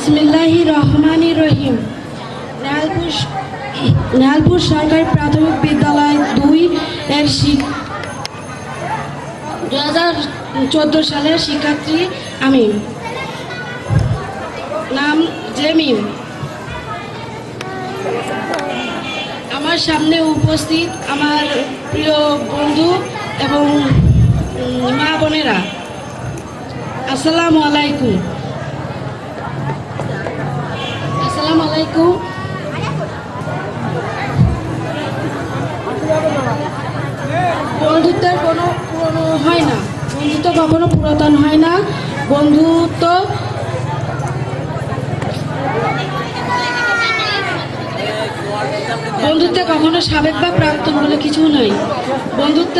বিসমিল্লাহির রহমানির রহিম। নেহালপুর সরকারি প্রাথমিক বিদ্যালয় 2 এর 2014 সালের শিক্ষার্থী আমি। নাম জেমিম। আমার সামনে উপস্থিত আমার প্রিয় বন্ধু এবং মা বোনেরা, আসসালামু আলাইকুম। আসসালামু আলাইকুম। বন্ধুত্বের কোনো পুরনো হয় না, বন্ধুত্ব কখনো পুরাতন হয় না। বন্ধুত্বে কখনো সাবেক বা প্রাক্তন বলে কিছু নাই। বন্ধুত্ব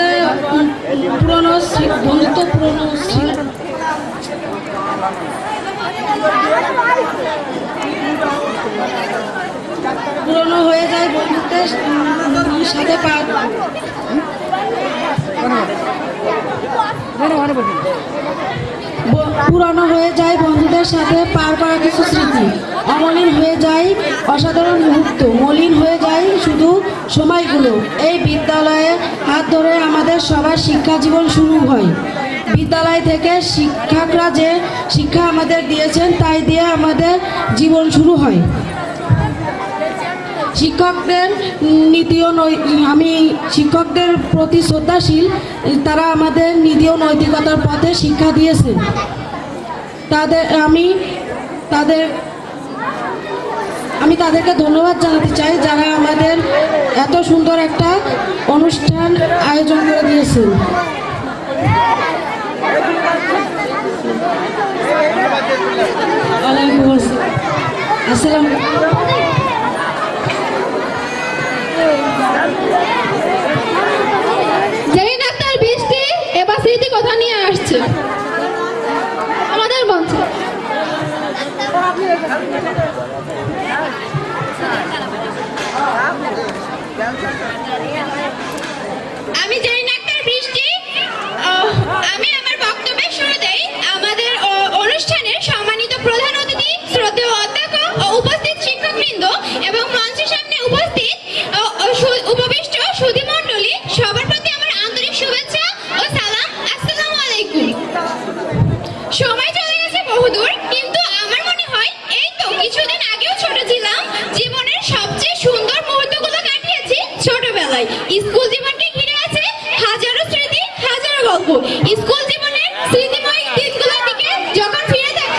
পুরনো হয়ে যায় বন্ধুত্বের সাথে পুরানো হয়ে যায় বন্ধুদের সাথে পার করা কিছু স্মৃতি। অমলিন হয়ে যায় অসাধারণ মুহূর্ত, মলিন হয়ে যায় শুধু সময়গুলো। এই বিদ্যালয়ে হাত ধরে আমাদের সবার শিক্ষা জীবন শুরু হয়। বিদ্যালয় থেকে শিক্ষকরা যে শিক্ষা আমাদের দিয়েছেন তাই দিয়ে আমাদের জীবন শুরু হয়। শিক্ষকদের আমি শিক্ষকদের প্রতি শ্রদ্ধাশীল। তারা আমাদের নীতি ও নৈতিকতার পথে শিক্ষা দিয়েছেন। আমি তাদেরকে ধন্যবাদ জানাতে চাই যারা আমাদের এত সুন্দর একটা অনুষ্ঠান আয়োজন করে দিয়েছেন। আসসালাম। জেরিন আক্তার বৃষ্টি এবার স্মৃতি কথা নিয়ে আসছে আমাদের মঞ্চে। আমি জেরিন আক্তার বৃষ্টি। আমি আমার বক্তব্যের শুরুতেই আমাদের অনুষ্ঠানের সম্মানিত প্রধান অতিথি, শ্রদ্ধেয় অধ্যক্ষ ও উপস্থিত শিক্ষকবৃন্দ এবং মঞ্চের সামনে উপবিষ্ট সুধীমণ্ডলী সবার প্রতি আমার আন্তরিক শুভেচ্ছা ও সালাম। আসসালামু আলাইকুম। সময় চলে গেছে বহুদূর, কিন্তু আমার মনে হয় এই তো কিছুদিন আগেও ছোট ছিলাম। জীবনের সবচেয়ে সুন্দর মুহূর্তগুলো কাটিয়েছি ছোটবেলায়। স্কুল জীবনকে ঘিরে আছে হাজারো স্মৃতি, হাজারো গল্প। স্কুল জীবনের স্মৃতিময় দিনগুলোর দিকে যখন ফিরে থাকি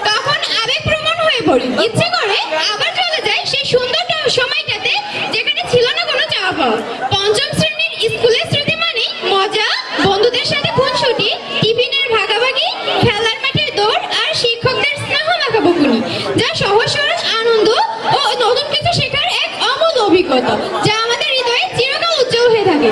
তখন আবেগপ্রবণ হয়ে পড়ি। ইচ্ছে করে আবার চলে যাই সেই সুন্দর সময়টাতে যেখানে ছিল না কোনো চাওয়া পাওয়া। পঞ্চম শ্রেণীর স্কুলের স্মৃতি মানেই মজা, বন্ধুদের সাথে খুনসুটি, টিফিনের ভাগাভাগি, খেলার মাঠের দৌড় আর শিক্ষকদের স্নেহ মাখা বকুনি, যা সহজ সরল আনন্দ ও নতুন কিছু শেখার এক অমূল্য অভিজ্ঞতা, যা আমাদের হৃদয়ে চিরকাল উজ্জ্বল হয়ে থাকে।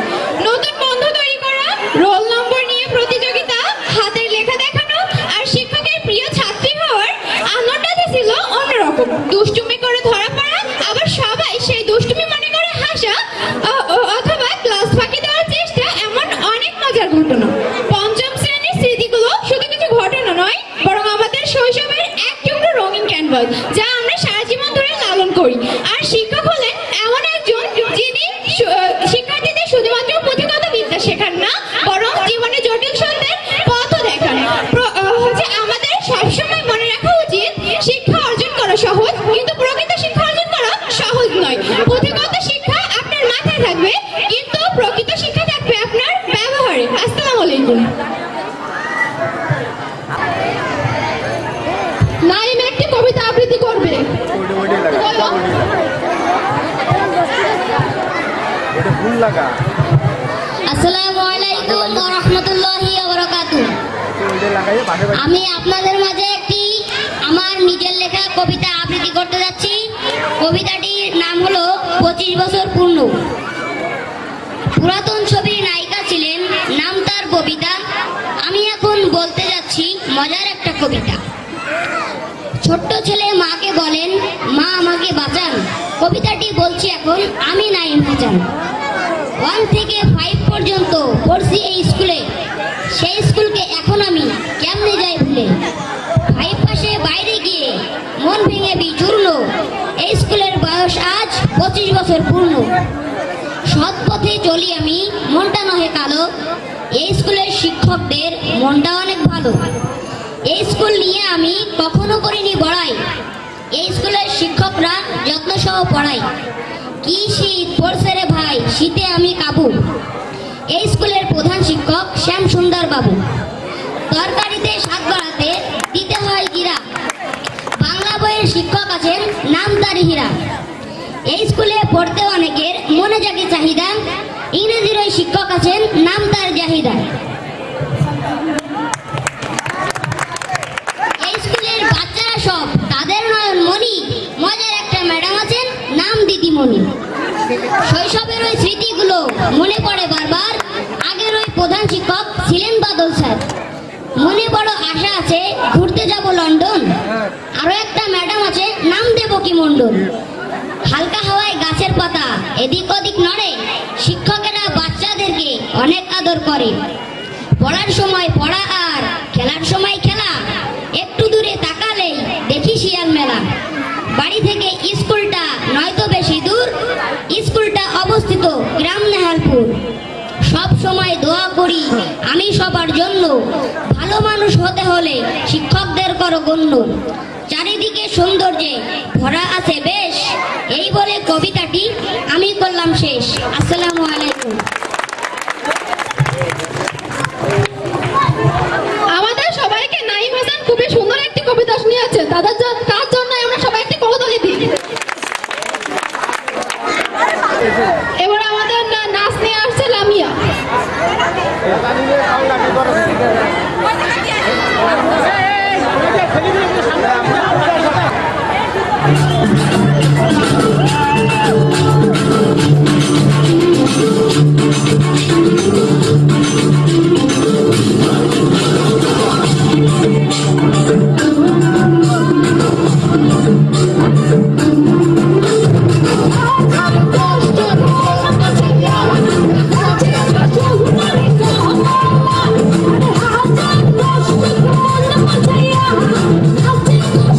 নতুন বন্ধু তৈরি করা, রোল নম্বর নিয়ে প্রতিযোগিতা, হাতের লেখা দেখানো আর শিক্ষকের প্রিয় ছাত্রী হওয়ার আনন্দটা ছিল অন্যরকম। দুষ্টুমি করে ধরা পড়া, আবার সবাই সেই দুষ্টুমি মনে করে হাসা, অথবা ক্লাস ফাঁকি দেওয়ার চেষ্টা, এমন অনেক মজার ঘটনা। পঞ্চম শ্রেণীর স্মৃতিগুলো শুধু কিছু ঘটনা নয়, বরং আমাদের শৈশবের এক টুকরো রঙিন ক্যানভাস, যা আমরা সারা জীবন ধরে লালন করি। আর শিক্ষক হলেন এমন একজন যিনি শিক্ষার্থীদের শুধুমাত্র পুঁথিগত বিদ্যা শেখান না, বরং জীবনে জটিল সত্যের পথও দেখান। আমাদের সবসময় মনে রাখা উচিত, শিক্ষা অর্জন করা সহজ, কিন্তু প্রকৃত শিক্ষা অর্জন করা সহজ নয়। পুঁথিগত শিক্ষা আপনার মাথায় থাকবে, কিন্তু প্রকৃত শিক্ষা থাকবে আপনার ব্যবহারে। আসসালামু আলাইকুম। নাইম একটি কবিতা আবৃত্তি করবে। আসসালামু আলাইকুম ওয়া রাহমাতুল্লাহি ওয়া বারাকাতুহু। আমি আপনাদের মাঝে একটি আমার নিজের লেখা কবিতা আবৃত্তি করতে যাচ্ছি। কবিতাটির নাম হলো 25 বছর পূর্ণ। পুরাতন ছবির নায়িকা ছিলেন, নাম তার ববিতা। আমি এখন বলতে যাচ্ছি মজার একটা কবিতা। ছোট্ট ছেলে মাকে বলেন, মা আমাকে বাঁচান। কবিতাটি বলছি এখন আমি নাইম হাসান। 1 থেকে 5 পর্যন্ত পড়ছি এই স্কুলে, সেই স্কুলকে এখন আমি কেমনে যাই ভুলে। 5 পাশে বাইরে গিয়ে মন ভেঙে বিচূর্ণ। এই স্কুলের বয়স আজ 25 বছর পূর্ণ। সৎ পথে চলি আমি, মনটা নহে কালো। এই স্কুলের শিক্ষকদের মনটা অনেক ভালো। এই স্কুল নিয়ে আমি কখনো করিনি বড়াই। এই স্কুলের শিক্ষকরা যত্ন সহ পড়াই। কি শীত পড়ছে রে ভাই, শীতে আমি কাবু। এই স্কুলের প্রধান শিক্ষক শ্যাম সুন্দর বাবু। তরকারিতে স্বাদ বাড়াতে দিতে হয় জিরা। বাংলা বইয়ের শিক্ষক আছেন, নাম তার হীরা। এই স্কুলে পড়তে অনেকের মনে জাগে চাহিদা। ইংরেজির ওই শিক্ষক আছেন, নাম তার জাহিদা। এই স্কুলের বাচ্চারা সব তাদের নয়ন মনি। মজার একটা ম্যাডাম আছেন, নাম দিদিমণি। শৈশবের ওই স্মৃতিগুলো মনে পড়ে বারবার। আগের ওই প্রধান শিক্ষক ছিলেন বাদল স্যার। মনে বড় আশা আছে, ঘুরতে যাব লন্ডন। আরো একটা ম্যাডাম আছে, নাম দেবকী মণ্ডল। হালকা হাওয়ায় গাছের পাতা এদিক ওদিক নড়ে। শিক্ষকেরা বাচ্চাদেরকে অনেক আদর করে। পড়ার সময় পড়া আর খেলার সময় খেলা। একটু দূরে তাকালেই দেখি শিয়াল মেলা। বাড়ি থেকে স্কুলটা নয়তো বেশি দূর। স্কুলটা অবস্থিত গ্রাম নেহালপুর। সব সময় দোয়া করি আমি সবার জন্য। ভালো মানুষ হতে হলে শিক্ষকদের করো গণ্য। চারিদিকে সৌন্দর্যে ভরা আছে বেশ। এই বলে কবিতাটি আমি করলাম শেষ। আসসালামু আলাইকুম। আমাদের সবাইকে নাইম হাসান খুবই সুন্দর একটি কবিতা শুনিয়েছে। তার জন্য আমরা সবাই একটি করতালি দিই। এবার আমাদের নাচ নিয়ে আসছে লামিয়া। I'll take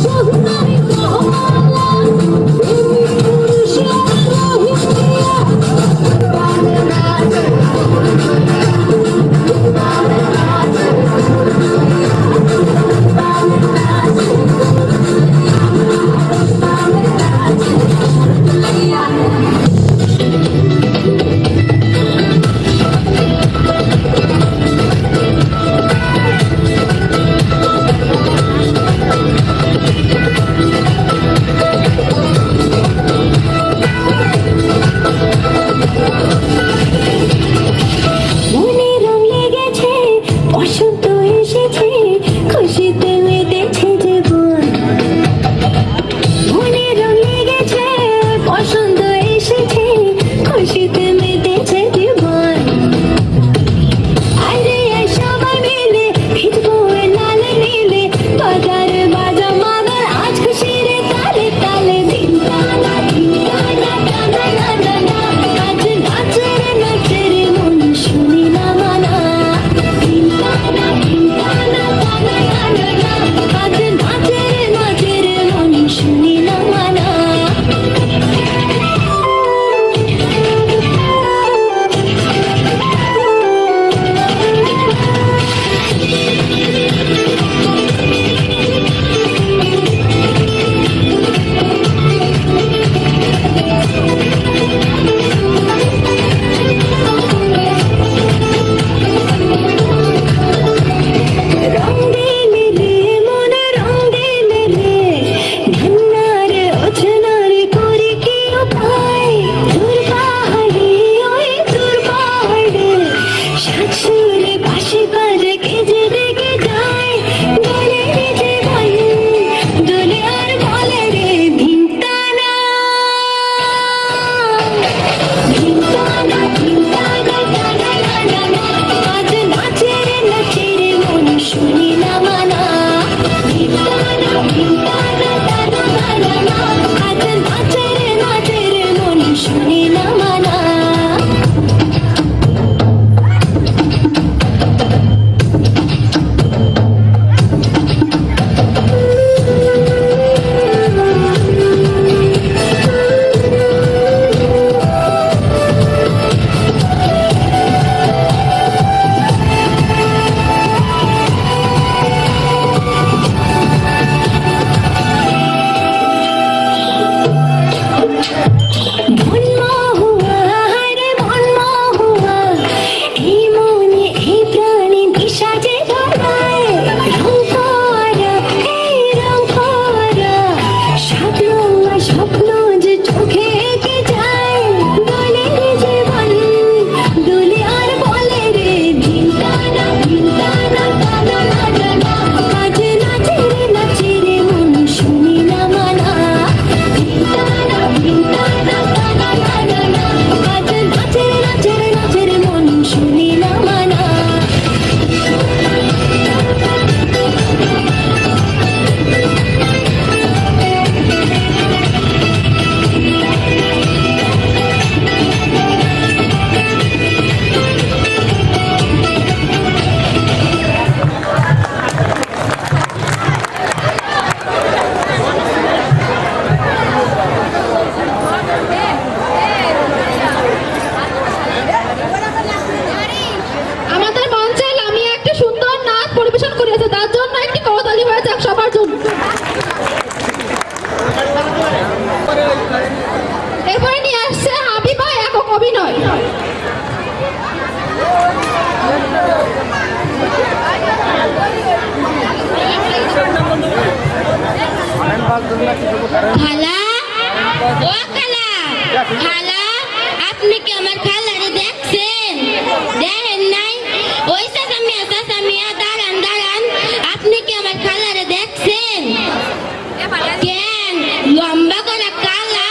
খালা, ও খালা, খালা, আপনি কি আমার খালারে দেখছেন? দেখেন নাই? ওই চাচামিয়া, দাঁড়ান, দাঁড়ান। আপনি কি আমার খালারে দেখছেন? কেন লম্বা করে কালা,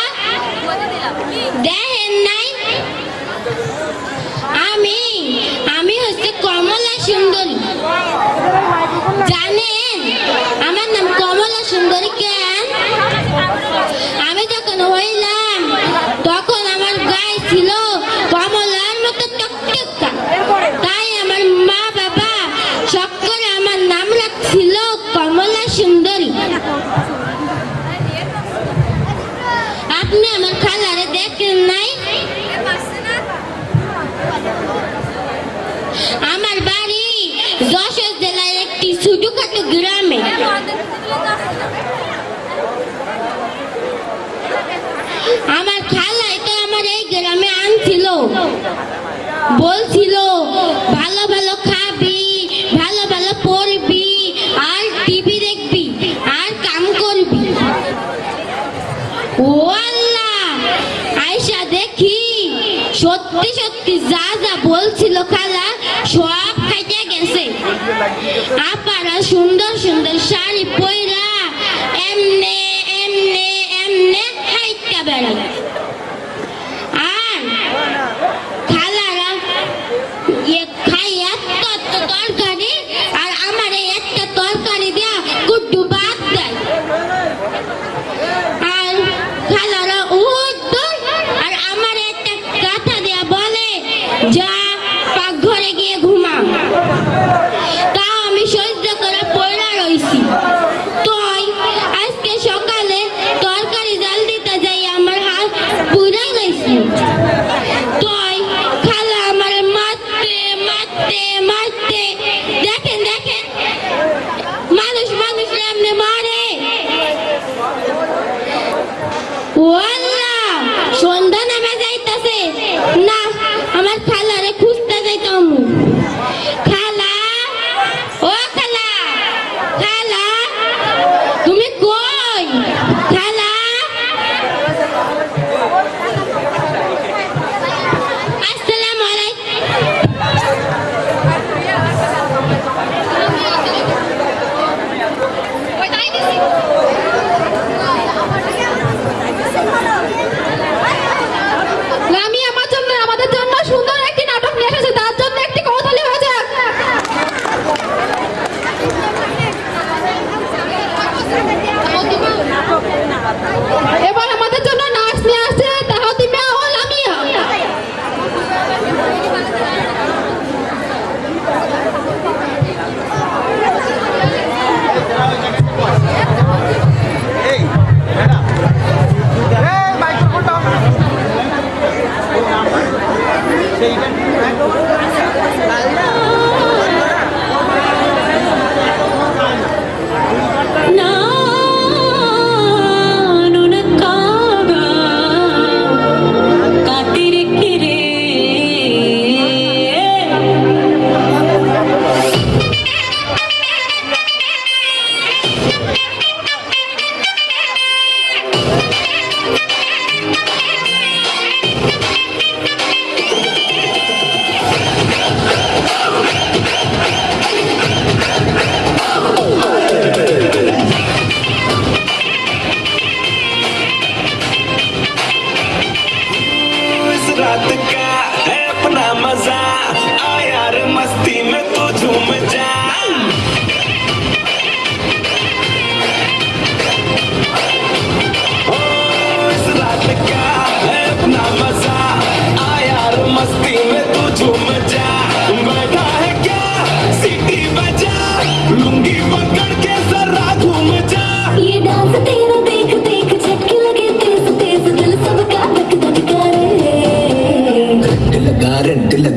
দেখেন নাই? আমি হচ্ছে কমলা সুন্দরী। জানেন আমার নাম কমলা সুন্দরী কেন? আমি যখন হইলাম তখন আমার গায়ে ছিল কমলার মতো টকটকা, তাই আমার মা বাবা শখ করে আমার নাম রাখছিল কমলা সুন্দরী। আপনি আমার খালারে দেখেন নাই? আমার বাড়ি যশোর জেলার একটি ছোটখাটো গ্রামে। আমার খালাই তো আমার এই গ্রামে আনছিল, বলছিল ভালো ভালো খাবি, ভালো ভালো পড়বি, আর টিভি দেখবি, আর কাম করবি। ও আল্লাহ, আয়সা দেখি সত্যি সত্যি যা যা বলছিল খালা সব খাইতে গেছে। আপারা সুন্দর সুন্দর শাড়ি পয়রা এমনে এমনে এমনে হাইটা বেড়ায়, আর খালারা খাই এত তরকারি, আর আমার এই একটা তরকারি দেয়া গুড্ডু বাদ দেয়। আর খালারা উদ্দর, আর আমার একটা কথা দেয়া বলে যা পাকঘরে গিয়ে ঘুমা। তাও আমি সহ্য করে পড়া রইছি। তাই আজকে সকালে তরকারি জাল দিতে যাই আমার হাত পুড়ে গেছে। তাই খালা আমার মারতে মারতে মারতে, দেখেন দেখেন মানুষ মানুষ এমনি মারে। ও আল্লাহ, সন্ধ্যা নেমে যাইতাছে, না আমার খালারে খুঁজতে যাইতাম। খালা, ও খালা, খালা, তুমি কই? খালা, আসসালামু আলাইকুম। ওই তাই দিছি। লামি আমার জন্য, আমাদের জন্য সুন্দর একটি নাটক নিয়ে এসেছে, তার জন্য একটি করতালি হয়ে যাক। এবার আমাদের জন্য নাচ নিয়ে আসছে তাহাতি মিয়া ও লামিয়া।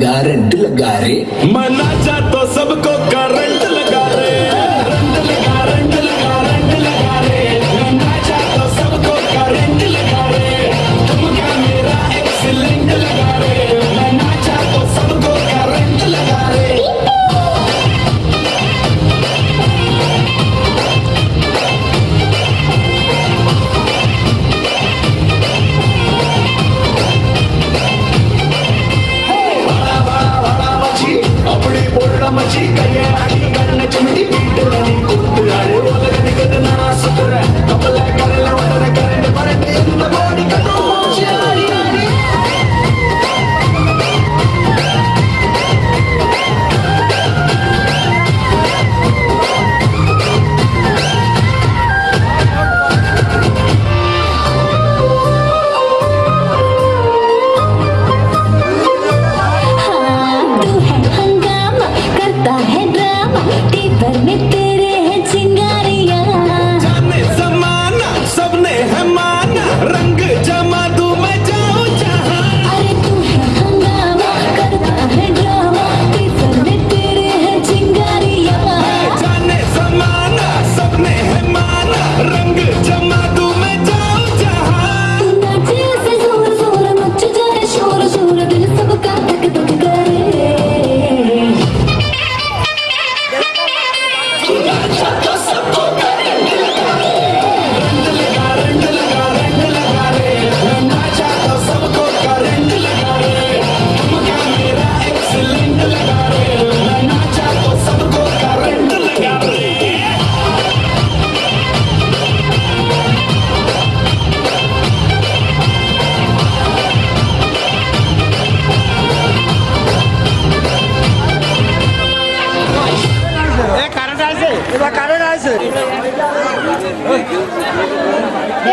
करंट लगा रे मना जा तो सबको करंट लगा रे करंट लगा रे मना जा तो सबको करंट लगा रे तुम क्या मेरा एक्सीलेंट लगा रे मना जा तो सबको करंट लगा रे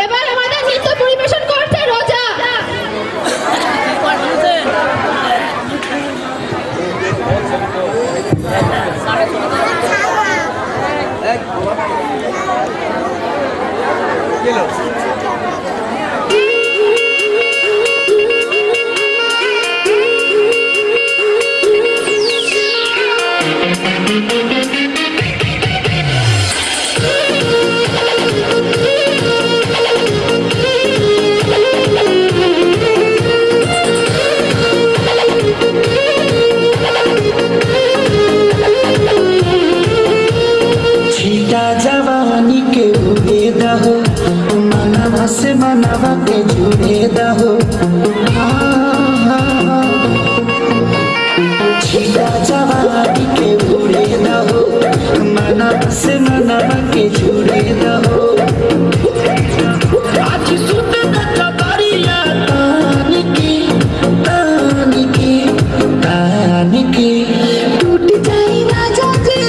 এবার আমাদের নৃত্য পরিবেশন করছে রোজা। छीटा जवानी के उड़े दहो मनवा से मनवा के जुड़े दहो छीटा जवानी के उड़े दहो मनवा से मनवा के जुड़े दहो आज सुत कबरिया तान की तान की तान की टूट जाए राजा जी,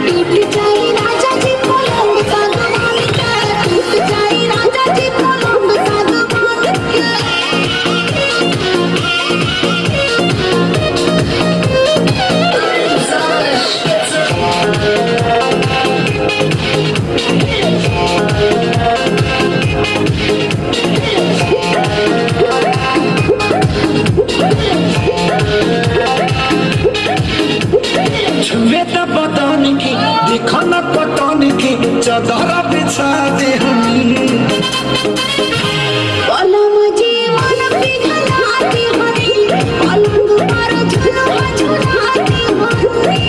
टूट जाए राजा जी पलंग सागवान के, टूट जाए राजा जी पलंग सागवान के। छुए त पतन की देखो न पतन की चादर बिछा दे हमी पलंग जी मन पिघलाती हनी, पलंग पर झुलवा झुलाती हनी।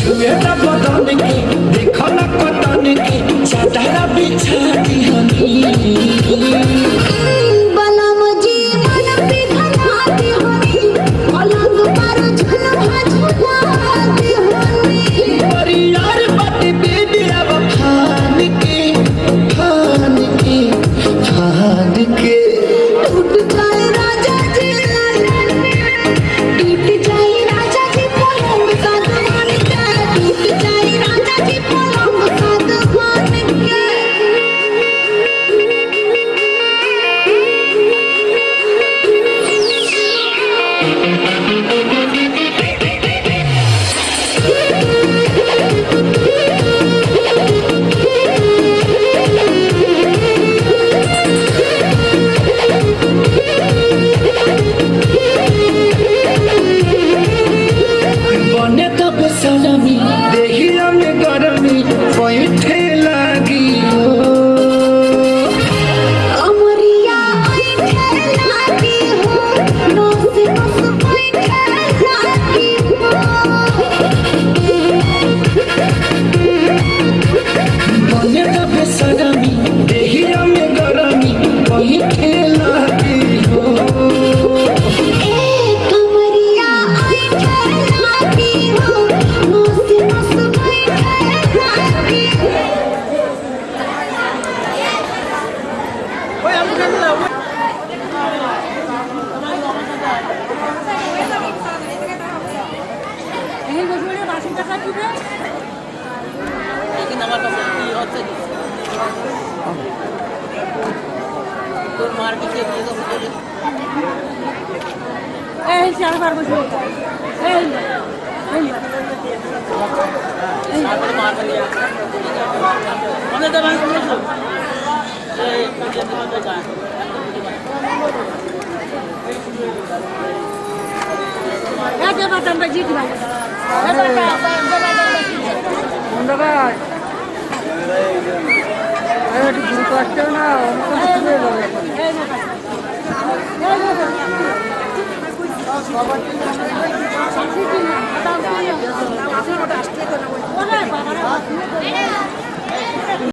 छुए त पतन की देखो न पतन की चादर बिछा दे हमी पलंग जी मन पिघलाती हनी, पलंग पर झुलवा झुलाती हनी। परियार बट बेबी अब फान के फान के फान के टूट जाए राजा जी, टूट जाए राजा जी पलंग सागवान के, टूट जाए राजा जी पलंग सागवान के। बने तो बेसरमी देहिया में गरमी बैठे लगी हो अमरिया बैठे लागी हो, नस नस बैठे लागी हो। बने तो बेसरमी देहिया में गरमी बैठे लगी हो ए कमरिया बैठे लागी हो, नस नस बैठे लागी हो। সবার